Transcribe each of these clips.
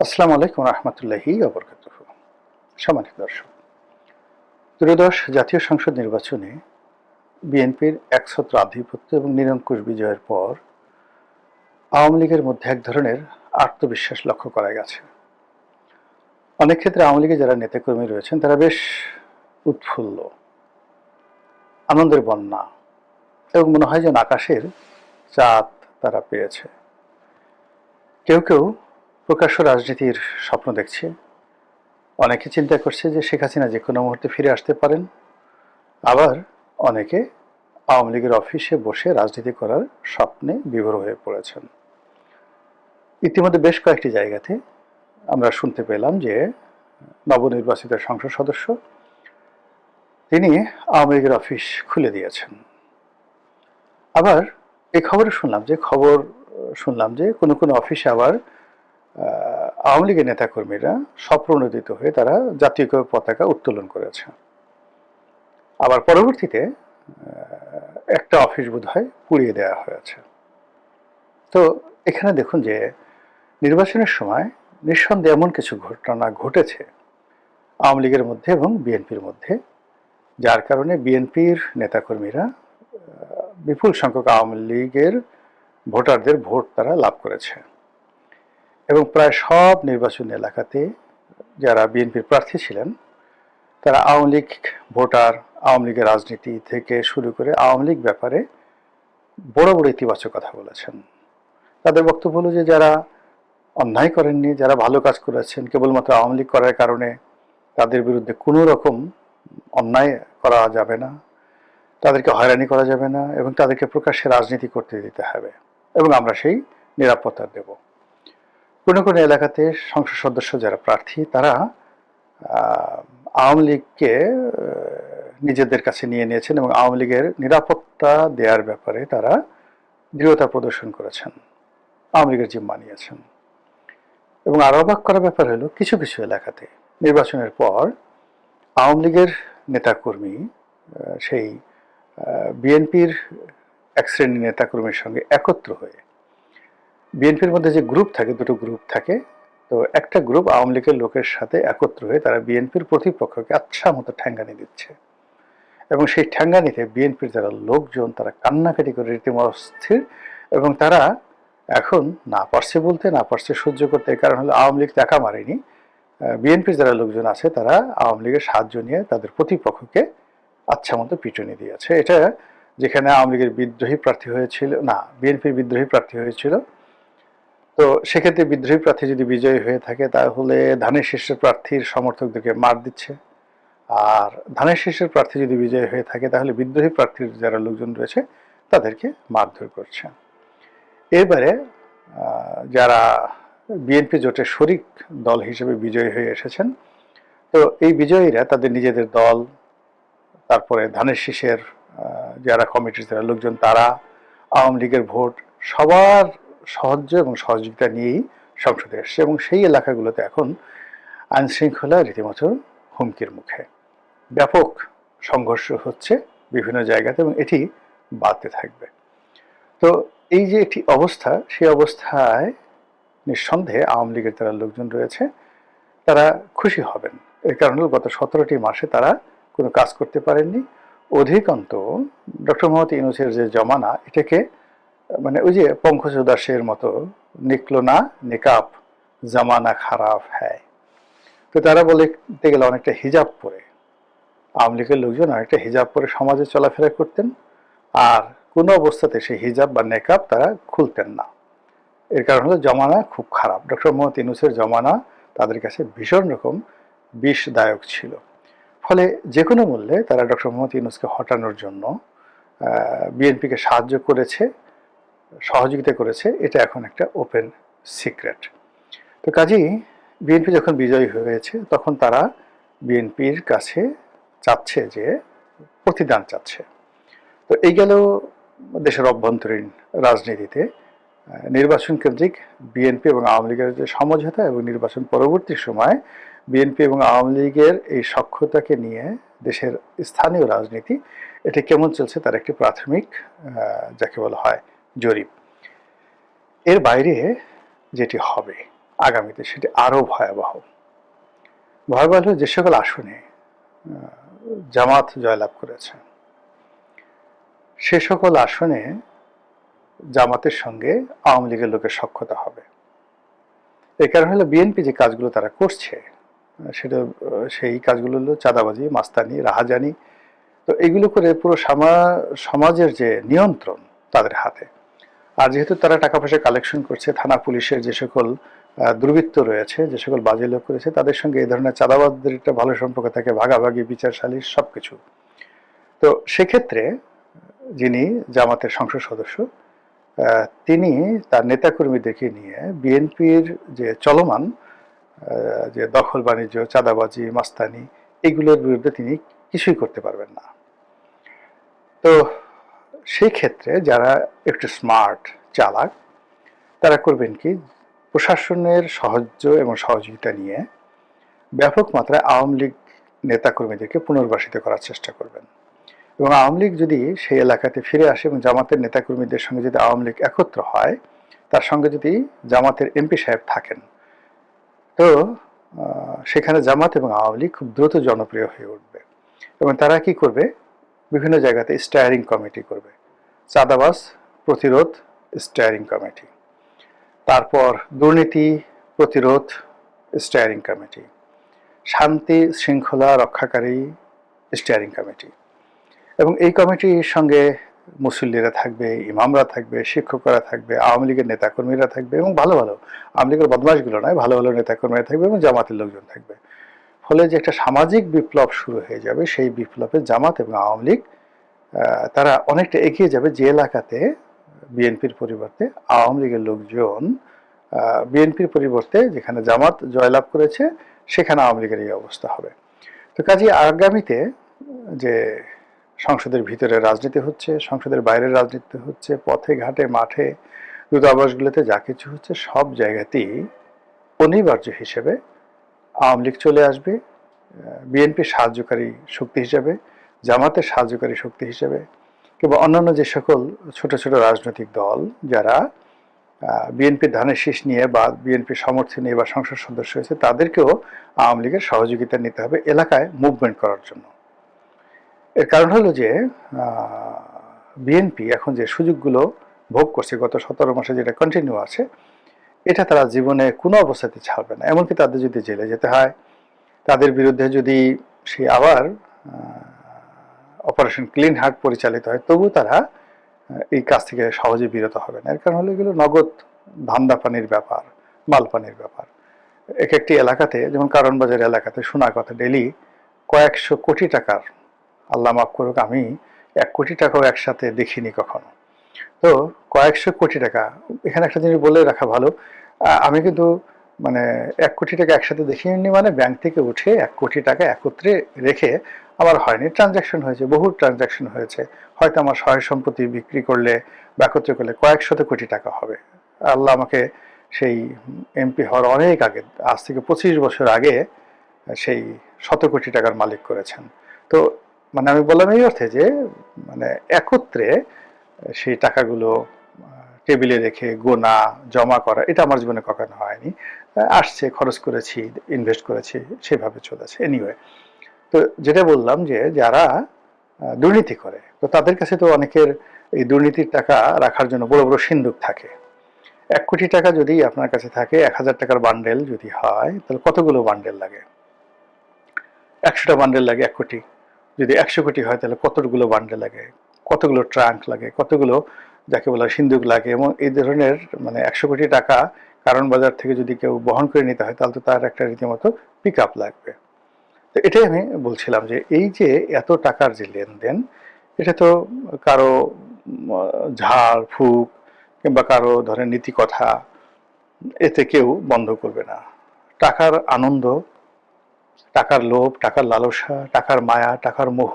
আসসালামু আলাইকুম রহমতুল্লাহি ওয়া বারাকাতুহু। সম্মানিত দর্শক, ত্রয়োদশ জাতীয় সংসদ নির্বাচনে বিএনপির একছত্র আধিপত্য এবং নিরঙ্কুশ বিজয়ের পর আওয়ামী লীগের মধ্যে এক ধরনের আত্মবিশ্বাস লক্ষ্য করা গেছে। অনেক ক্ষেত্রে আওয়ামী লীগের যারা নেতাকর্মী রয়েছেন তারা বেশ উৎফুল্ল, আনন্দের বন্যা এবং মনে হয় যেন আকাশের চাঁদ তারা পেয়েছে। কেউ কেউ প্রকাশ্য রাজনীতির স্বপ্ন দেখছে, অনেকে চিন্তা করছে যে শেখ হাসিনা যে কোনো মুহূর্তে ফিরে আসতে পারেন, আবার অনেকে আওয়ামী লীগের অফিসে বসে রাজনীতি করার স্বপ্নে বিভোর হয়ে পড়েছেন। ইতিমধ্যে বেশ কয়েকটি জায়গাতে আমরা শুনতে পেলাম যে নবনির্বাচিত সংসদ সদস্য তিনি আওয়ামী লীগের অফিস খুলে দিয়েছেন। আবার এই শুনলাম যে কোনো কোনো অফিসে আবার আওয়ামী লীগের নেতাকর্মীরা স্বপ্রণোদিত হয়ে তারা জাতীয় পতাকা উত্তোলন করেছে। আবার পরবর্তীতে একটা অফিস বোধহয় পুড়িয়ে দেওয়া হয়েছে। তো এখানে দেখুন যে নির্বাচনের সময় নিঃসন্দেহে এমন কিছু ঘটনা ঘটেছে আওয়ামী লীগের মধ্যে এবং বিএনপির মধ্যে, যার কারণে বিএনপির নেতাকর্মীরা বিপুল সংখ্যক আওয়ামী লীগের ভোটারদের ভোট তারা লাভ করেছে এবং প্রায় সব নির্বাচনী এলাকাতে যারা বিএনপির প্রার্থী ছিলেন তারা আওয়ামী লীগ ভোটার, আওয়ামী লীগের রাজনীতি থেকে শুরু করে আওয়ামী লীগ ব্যাপারে বড় বড় ইতিবাচক কথা বলেছেন। তাদের বক্তব্য হলো যে যারা অন্যায় করেননি, যারা ভালো কাজ করেছেন, কেবলমাত্র আওয়ামী লীগ করার কারণে তাদের বিরুদ্ধে কোনো রকম অন্যায় করা যাবে না, তাদেরকে হয়রানি করা যাবে না এবং তাদেরকে প্রকাশ্যে রাজনীতি করতে দিতে হবে এবং আমরা সেই নিরাপত্তা দেব। কোনো কোনো এলাকাতে সংসদ সদস্য যারা প্রার্থী তারা আওয়ামী লীগকে নিজেদের কাছে নিয়ে নিয়েছেন এবং আওয়ামী লীগের নিরাপত্তা দেওয়ার ব্যাপারে তারা দৃঢ়তা প্রদর্শন করেছেন, আওয়ামী লীগের জিম্মা নিয়েছেন। এবং আরো অবাক করার ব্যাপার হলো কিছু কিছু এলাকাতে নির্বাচনের পর আওয়ামী লীগের নেতাকর্মী সেই বিএনপির এক শ্রেণীর নেতাকর্মীর সঙ্গে একত্র হয়ে, বিএনপির মধ্যে যে গ্রুপ থাকে, দুটো গ্রুপ থাকে, তো একটা গ্রুপ আওয়ামী লীগের লোকের সাথে একত্র হয়ে তারা বিএনপির প্রতিপক্ষকে আচ্ছা মতো ঠ্যাঙ্গানি দিচ্ছে এবং সেই ঠ্যাঙ্গানিতে বিএনপির যারা লোকজন তারা কান্নাকাটি করে রীতিমতো অস্থির এবং তারা এখন না পারছে বলতে, না পারছে সহ্য করতে। এই কারণ হলো আওয়ামী লীগ টাকা মারেনি, বিএনপির যারা লোকজন আছে তারা আওয়ামী লীগের সাহায্য নিয়ে তাদের প্রতিপক্ষকে আচ্ছা মতো পিটুনি দিয়েছে। এটা যেখানে আওয়ামী লীগের বিদ্রোহী প্রার্থী হয়েছিল, না বিএনপির বিদ্রোহী প্রার্থী হয়েছিল, তো সেক্ষেত্রে বিদ্রোহী প্রার্থী যদি বিজয়ী হয়ে থাকে তাহলে ধানের শীর্ষের প্রার্থীর সমর্থকদেরকে মার দিচ্ছে, আর ধানের শীর্ষের প্রার্থী যদি বিজয়ী হয়ে থাকে তাহলে বিদ্রোহী প্রার্থীর যারা লোকজন রয়েছে তাদেরকে মারধর করছে। এবারে যারা বিএনপি জোটের শরিক দল হিসেবে বিজয়ী হয়ে এসেছেন, তো এই বিজয়ীরা তাদের নিজেদের দল, তারপরে ধানের শীষের যারা কমিটির যারা লোকজন তারা, আওয়ামী লীগের ভোট, সবার সাহায্য এবং সহযোগিতা নিয়েই সংসদে এসছে এবং সেই এলাকাগুলোতে এখন আইন শৃঙ্খলা রীতিমতো হুমকির মুখে। ব্যাপক সংঘর্ষ হচ্ছে বিভিন্ন জায়গাতে এবং এটি বাড়তে থাকবে। তো এই যে একটি অবস্থা, সেই অবস্থায় নিঃসন্দেহে আওয়ামী লীগের যারা লোকজন রয়েছে তারা খুশি হবেন। এর কারণ হল গত 17টি মাসে তারা কোনো কাজ করতে পারেননি। অধিকান্ত ডক্টর মোহাম্মদ ইউনূসের যে জমানা, এটাকে মানে ওই যে পঙ্কজ উদাসের মতো নিকলো না নিকাপ জামানা খারাপ হ্যায়, তো তারা বলতে গেলে অনেকটা হিজাব পরে, আওয়ামী লীগের লোকজন অনেকটা হিজাব পরে সমাজে চলাফেরা করতেন আর কোনো অবস্থাতে সেই হিজাব বা নেকাব তারা খুলতেন না। এর কারণ হলো জমানা খুব খারাপ, ডক্টর মোহাম্মদ ইউনূসের জমানা তাদের কাছে ভীষণ রকম বিষদায়ক ছিল। ফলে যে কোনো মূল্যে তারা ডক্টর মোহাম্মদ ইউনূসকে হটানোর জন্য বিএনপিকে সাহায্য করেছে, সহযোগিতা করেছে, এটা এখন একটা ওপেন সিক্রেট। তো কাজেই বিএনপি যখন বিজয়ী হয়েছে তখন তারা বিএনপির কাছে চাচ্ছে যে প্রতিদান চাচ্ছে। তো এই গেল দেশের অভ্যন্তরীণ রাজনীতিতে নির্বাচন কেন্দ্রিক বিএনপি এবং আওয়ামী লীগের যে সমঝোতা এবং নির্বাচন পরবর্তী সময় বিএনপি এবং আওয়ামী লীগের এই সখ্যতাকে নিয়ে দেশের স্থানীয় রাজনীতি এটা কেমন চলছে তার একটি প্রাথমিক যাকে বলা হয় জরিপ। এর বাইরে যেটি হবে আগামীতে সেটি আরো ভয়াবহ। ভয়াবহ হলো যে সকল আসনে জামাত জয়লাভ করেছে সে সকল আসনে জামাতের সঙ্গে আওয়ামী লীগের লোকের সখ্যতা হবে। এই কারণ হলো বিএনপি যে কাজগুলো তারা করছে সেটা সেই কাজগুলো হলো চাঁদাবাজি, মাস্তানি, রাহাজানি। তো এগুলো করে পুরো সমাজের যে নিয়ন্ত্রণ তাদের হাতে। আর যেহেতু তারা টাকা পয়সা কালেকশন করছে, থানা পুলিশের যে সকল দুর্বৃত্ত রয়েছে, যে সকল বাজে লোক রয়েছে, তাদের সঙ্গে এই ধরনের চাঁদাবাজদের একটা ভালো সম্পর্ক থাকে, ভাগাভাগি, বিচার সালিশ সবকিছু। তো সেক্ষেত্রে যিনি জামাতের সংসদ সদস্য তিনি তার নেতাকর্মীদেরকে নিয়ে বিএনপির যে চলমান যে দখল বাণিজ্য, চাঁদাবাজি, মাস্তানি এগুলোর বিরুদ্ধে তিনি কিছুই করতে পারবেন না। তো সেই ক্ষেত্রে যারা একটু স্মার্ট, চালাক, তারা করবেন কি, প্রশাসনের সাহায্য এবং সহযোগিতা নিয়ে ব্যাপক মাত্রায় আওয়ামী লীগ নেতাকর্মীদেরকে পুনর্বাসিত করার চেষ্টা করবেন। এবং আওয়ামী লীগ যদি সেই এলাকাতে ফিরে আসে এবং জামাতের নেতাকর্মীদের সঙ্গে যদি আওয়ামী লীগ একত্র হয়, তার সঙ্গে যদি জামাতের এমপি সাহেব থাকেন, তো সেখানে জামাত এবং আওয়ামী লীগ খুব দ্রুত জনপ্রিয় হয়ে উঠবে। এবং তারা কি করবে, বিভিন্ন জায়গাতে স্টায়ারিং কমিটি করবে, চাঁদাবাজ প্রতিরোধ স্টায়ারিং কমিটি, তারপর দুর্নীতি প্রতিরোধ স্টায়ারিং কমিটি, শান্তি শৃঙ্খলা রক্ষাকারী স্টায়ারিং কমিটি। এবং এই কমিটির সঙ্গে মুসল্লিরা থাকবে, ইমামরা থাকবে, শিক্ষকরা থাকবে, আওয়ামী লীগের নেতাকর্মীরা থাকবে, এবং ভালো ভালো আওয়ামী লীগের বদমাশগুলো নয়, ভালো ভালো নেতাকর্মীরা থাকবে এবং জামাতের লোকজন থাকবে। ফলে যে একটা সামাজিক বিপ্লব শুরু হয়ে যাবে, সেই বিপ্লবে জামাত এবং আওয়ামী লীগ তারা অনেকটা এগিয়ে যাবে। যে এলাকাতে বিএনপির পরিবর্তে আওয়ামী লীগের লোকজন, বিএনপির পরিবর্তে যেখানে জামাত জয়লাভ করেছে সেখানে আওয়ামী লীগের এই অবস্থা হবে। তো কাজে আগামীতে যে সংসদের ভিতরে রাজনীতি হচ্ছে, সংসদের বাইরের রাজনীতি হচ্ছে, পথে ঘাটে মাঠে দূতাবাসগুলোতে যা কিছু হচ্ছে, সব জায়গাতেই অনিবার্য হিসেবে আওয়ামী লীগ চলে আসবে, বিএনপির সাহায্যকারী শক্তি হিসেবে, জামাতের সাহায্যকারী শক্তি হিসেবে, কিংবা অন্যান্য যে সকল ছোট ছোট রাজনৈতিক দল যারা বিএনপির ধানের শীষ নিয়ে বা বিএনপির সমর্থন নিয়ে বা সংসদ সদস্য হয়েছে, তাদেরকেও আওয়ামী লীগের সহযোগিতা নিতে হবে এলাকায় মুভমেন্ট করার জন্য। এর কারণ হলো যে বিএনপি এখন যে সুযোগগুলো ভোগ করছে গত 17 মাসে, যেটা কন্টিনিউ আছে, এটা তারা জীবনে কোনো অবস্থাতে ছাড়বে না। এমনকি তাদের যদি জেলে যেতে হয়, তাদের বিরুদ্ধে যদি সে আবার অপারেশন ক্লিন হার্ট পরিচালিত হয়, তবু তারা এই কাজ থেকে সহজে বিরত হবে না। এর কারণ হলো এগুলো নগদ ধান্দা পানির ব্যাপার, মাল পানির ব্যাপার। এক একটি এলাকাতে, যেমন কারণ বাজার এলাকাতে শোনা কথা, ডেলি কয়েকশো কোটি টাকার, আল্লাহ মাফ করুক, আমি 1 কোটি টাকাও একসাথে দেখিনি কখনো। তো কয়েকশো কোটি টাকা, এখানে একটা জিনিস বলে রাখা ভালো, আমি কিন্তু মানে 1 কোটি টাকা একসাথে দেখিনি, মানে ব্যাংক থেকে উঠে 1 কোটি টাকা একত্রে রেখে আমার হয়নি, ট্রানজাকশন হয়েছে, বহু ট্রানজাকশন হয়েছে। হয়তো আমার সহায় সম্পত্তি বিক্রি করলে বা একত্রে করলে কয়েক শত কোটি টাকা হবে। আল্লাহ আমাকে সেই এমপি হওয়ার অনেক আগে, আজ থেকে 25 বছর আগে, সেই 100 কোটি টাকার মালিক করেছেন। তো মানে আমি বললাম এই অর্থে যে মানে একত্রে সেই টাকাগুলো টেবিলে রেখে গোনা, জমা করা, এটা আমার জীবনে কখনো হয়নি। আসছে, খরচ করেছি, ইনভেস্ট করেছি, সেভাবে চলেছে। এনিওয়ে, তো যেটা বললাম যে যারা দুর্নীতি করে, তো তাদের কাছে তো অনেকের এই দুর্নীতির টাকা রাখার জন্য বড় বড় সিন্দুক থাকে। 1 কোটি টাকা যদি আপনার কাছে থাকে, 1000 টাকার বান্ডেল যদি হয়, তাহলে কতগুলো বান্ডেল লাগে? 100টা বান্ডেল লাগে 1 কোটি। যদি 100 কোটি হয় তাহলে কতগুলো বান্ডেল লাগে, কতগুলো ট্রাঙ্ক লাগে, কতগুলো যাকে বলা সিন্দুক লাগে। এবং এই ধরনের মানে 100 কোটি টাকা কারণ বাজার থেকে যদি কেউ বহন করে নিতে হয়, তাহলে তো তার একটা রীতিমতো পিক আপ লাগবে। তো এটাই আমি বলছিলাম যে এই যে এত টাকার যে লেনদেন, এটা তো কারো ঝাড় ফুঁক কিংবা কারো ধরেন নীতি কথা, এতে কেউ বন্ধ করবে না। টাকার আনন্দ, টাকার লোভ, টাকার লালসা, টাকার মায়া, টাকার মোহ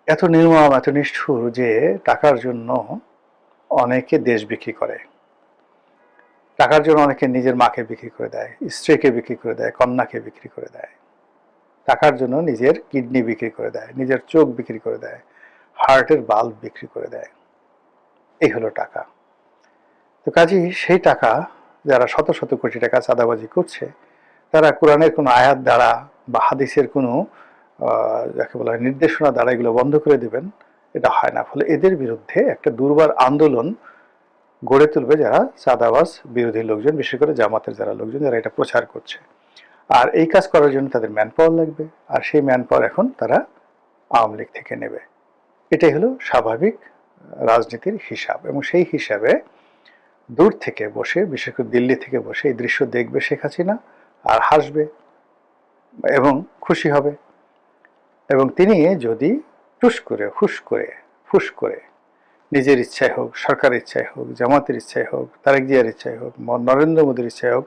এত নির্মম, এত নিষ্ঠুর যে টাকার জন্য অনেকে দেশ বিক্রি করে, টাকার জন্য অনেকে নিজের মাকে বিক্রি করে দেয়, স্ত্রীকে বিক্রি করে দেয়, কন্যাকে বিক্রি করে দেয়, টাকার জন্য নিজের কিডনি বিক্রি করে দেয়, নিজের চোখ বিক্রি করে দেয়, হার্টের বাল্ব বিক্রি করে দেয়। এই হলো টাকা। তো কাজেই সেই টাকা যারা শত শত কোটি টাকা চাঁদাবাজি করছে, তারা কোরআনের কোনো আয়াত দ্বারা বা হাদিসের কোনো যাকে বলা হয় নির্দেশনা দ্বারা এগুলো বন্ধ করে দেবেন, এটা হয় না। ফলে এদের বিরুদ্ধে একটা দুর্বার আন্দোলন গড়ে তুলবে যারা চাঁদাবাজ বিরোধী লোকজন, বিশেষ করে জামাতের যারা লোকজন যারা এটা প্রচার করছে। আর এই কাজ করার জন্য তাদের ম্যান পাওয়ার লাগবে, আর সেই ম্যান পাওয়ার এখন তারা আওয়ামী লীগ থেকে নেবে। এটাই হলো স্বাভাবিক রাজনীতির হিসাব। এবং সেই হিসাবে দূর থেকে বসে, বিশেষ করে দিল্লি থেকে বসে এই দৃশ্য দেখবে শেখ হাসিনা আর হাসবে এবং খুশি হবে। এবং তিনি যদি টুস করে ফুস করে নিজের ইচ্ছায় হোক, সরকারের ইচ্ছায় হোক, জামাতের ইচ্ছায় হোক, তারেক জিয়ার ইচ্ছায় হোক, নরেন্দ্র মোদীর ইচ্ছায় হোক,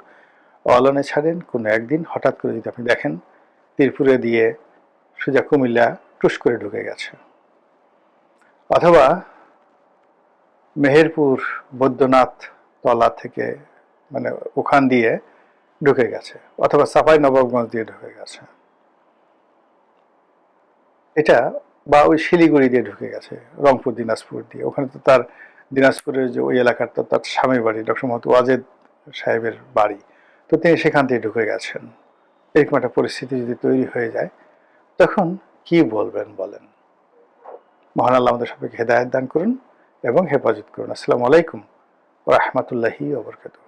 অলনে ছাড়েন, কোনো একদিন হঠাৎ করে যদি আপনি দেখেন তীরপুরে দিয়ে সোজা কুমিল্লা টুস করে ঢুকে গেছে, অথবা মেহেরপুর বৈদ্যনাথ তলা থেকে মানে ওখান দিয়ে ঢুকে গেছে, অথবা চাঁপাই নবাবগঞ্জ দিয়ে ঢুকে গেছে, এটা বা ওই শিলিগুড়ি দিয়ে ঢুকে গেছে, রংপুর দিনাজপুর দিয়ে, ওখানে তো তার দিনাজপুরের যে ওই এলাকার তো তার স্বামীর বাড়ি, ডক্টর মোহাম্মদ ওয়াজেদ সাহেবের বাড়ি, তো তিনি সেখান থেকে ঢুকে গেছেন। এরকম একটা পরিস্থিতি যদি তৈরি হয়ে যায়, তখন কি বলবেন বলেন? মহান আল্লাহ আমাদের সবাইকে হেদায়েত দান করুন এবং হেফাজত করুন। আসসালামু আলাইকুম ওয়া রাহমাতুল্লাহি ওয়া বারাকাতুহু।